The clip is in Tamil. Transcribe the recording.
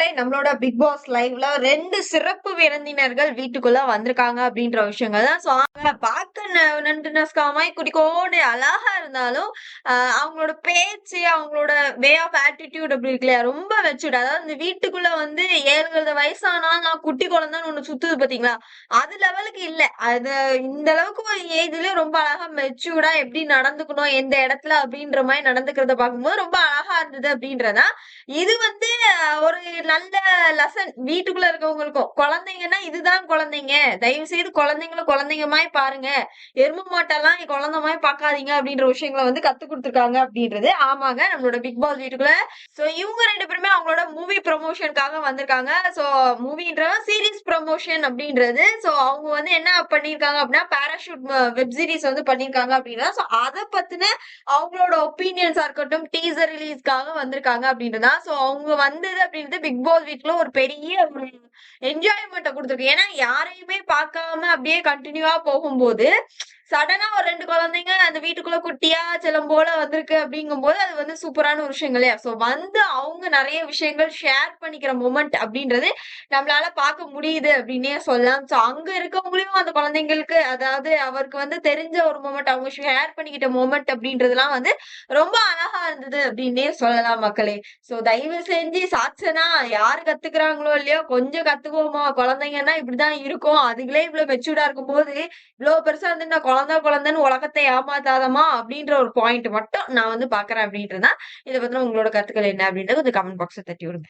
மக்களே, நம்மளோட பிக் பாஸ் லைவ்ல 2 சிறப்பு விருந்தினர்கள் வீட்டுக்குள்ள வந்திருக்காங்க அப்படின்ற விஷயங்கள் தான். ஸோ அவங்க பார்க்க நண்டு நஸ்காமாய் குடிக்கோண்டு அழகா இருந்தாலும், அவங்களோட பேச்சு, அவங்களோட வே ஆஃப் ஆட்டிடியூட் அப்படி இருக்கு இல்லையா? ரொம்ப மெச்சூர்ட். அதாவது இந்த வீட்டுக்குள்ள வந்து 7 வயசானா நான் குட்டி குழந்தைன்னு ஒண்ணு சுத்துது பாத்தீங்களா? அது லெவலுக்கு இல்ல. அது இந்த அளவுக்கு ஒரு ஏஜ்ல ரொம்ப அழகா மெச்சூர்டா எப்படி நடந்துக்கணும், எந்த இடத்துல அப்படின்ற மாரி நடந்துக்கிறத பார்க்கும்போது ரொம்ப அழகா இருந்தது அப்படின்றதான். இது வந்து ஒரு நல்ல லெசன் வீட்டுக்குள்ள இருக்கவங்களுக்கும். குழந்தைங்கன்னா இதுதான் குழந்தைங்க. தயவு செய்து குழந்தைங்கள குழந்தைங்க மாரி பாருங்க. எரும மாட்டெல்லாம் குழந்தை மாரி பார்க்காதீங்க அப்படின்ற விஷயங்கள வந்து கத்துக் குடுத்துருக்காங்க அப்படின்றது. ஆமாங்க. நம்மளோட பிக் பாஸ் வீட்டுக்குள்ள சோ இவங்க 2 பேருமே அவங்களோட மூவி ப்ரமோஷனுக்காக வந்திருக்காங்க. சோ மூவின்ற சீரிஸ் ப்ரமோஷன் அப்படின்றது. சோ அவங்க வந்து என்ன பண்ணியிருக்காங்க அப்படின்னா, பாராசூட் வெப் சீரிஸ் வந்து பண்ணியிருக்காங்க அப்படின்னா, சோ அத பத்தின அவங்களோட ஒப்பீனியன்ஸா இருக்கட்டும், டீசர் ரிலீஸ்க்காக வந்திருக்காங்க அப்படின்றதா. சோ அவங்க வந்தது அப்படின்றது பிக் பாஸ் வீட்ல ஒரு பெரிய ஒரு என்ஜாய்மெண்ட்ட குடுத்திருக்கு. ஏன்னா யாரையுமே பார்க்காம அப்படியே கன்டினியூவா போகும்போது, சடனா ஒரு 2 குழந்தைங்க அந்த வீட்டுக்குள்ள குட்டியா செல்லம் போல வந்திருக்கு அப்படிங்கும்போது, அது வந்து சூப்பரான ஒரு விஷயம் இல்லையா? சோ வந்து அவங்க நெறைய விஷயங்கள் ஷேர் பண்ணிக்கிற மொமெண்ட் அப்படின்றது நம்மளால பார்க்க முடியுது அப்படின்னே சொல்லலாம். சோ அங்க இருக்கவங்களையும் அந்த குழந்தைங்களுக்கு அதாவது அவருக்கு வந்து தெரிஞ்ச ஒரு மொமெண்ட் அவங்க ஷேர் பண்ணிக்கிட்ட மொமெண்ட் அப்படின்றதெல்லாம் வந்து ரொம்ப அழகா இருந்தது அப்படின்னே சொல்லலாம் மக்களே. சோ தயவு செஞ்சு சாட்சனா யாரு கத்துக்கிறாங்களோ இல்லையோ கொஞ்சம் கத்துக்குவோமா? குழந்தைங்கன்னா இப்படிதான் இருக்கும். அதுங்களே இவ்வளவு மெச்சூர்டா இருக்கும்போது, இவ்வளவு பெருசா வந்து நான் குழந்தைன்னு உலகத்தை ஏமாத்தாதமா அப்படின்ற ஒரு பாயிண்ட் மட்டும் நான் வந்து பாக்குறேன் அப்படின்றதுதான். இத பத்தின உங்களோட கருத்துக்கள் என்ன அப்படின்றது கொஞ்சம் கமெண்ட் பாக்ஸ்ல தட்டி விடுங்க.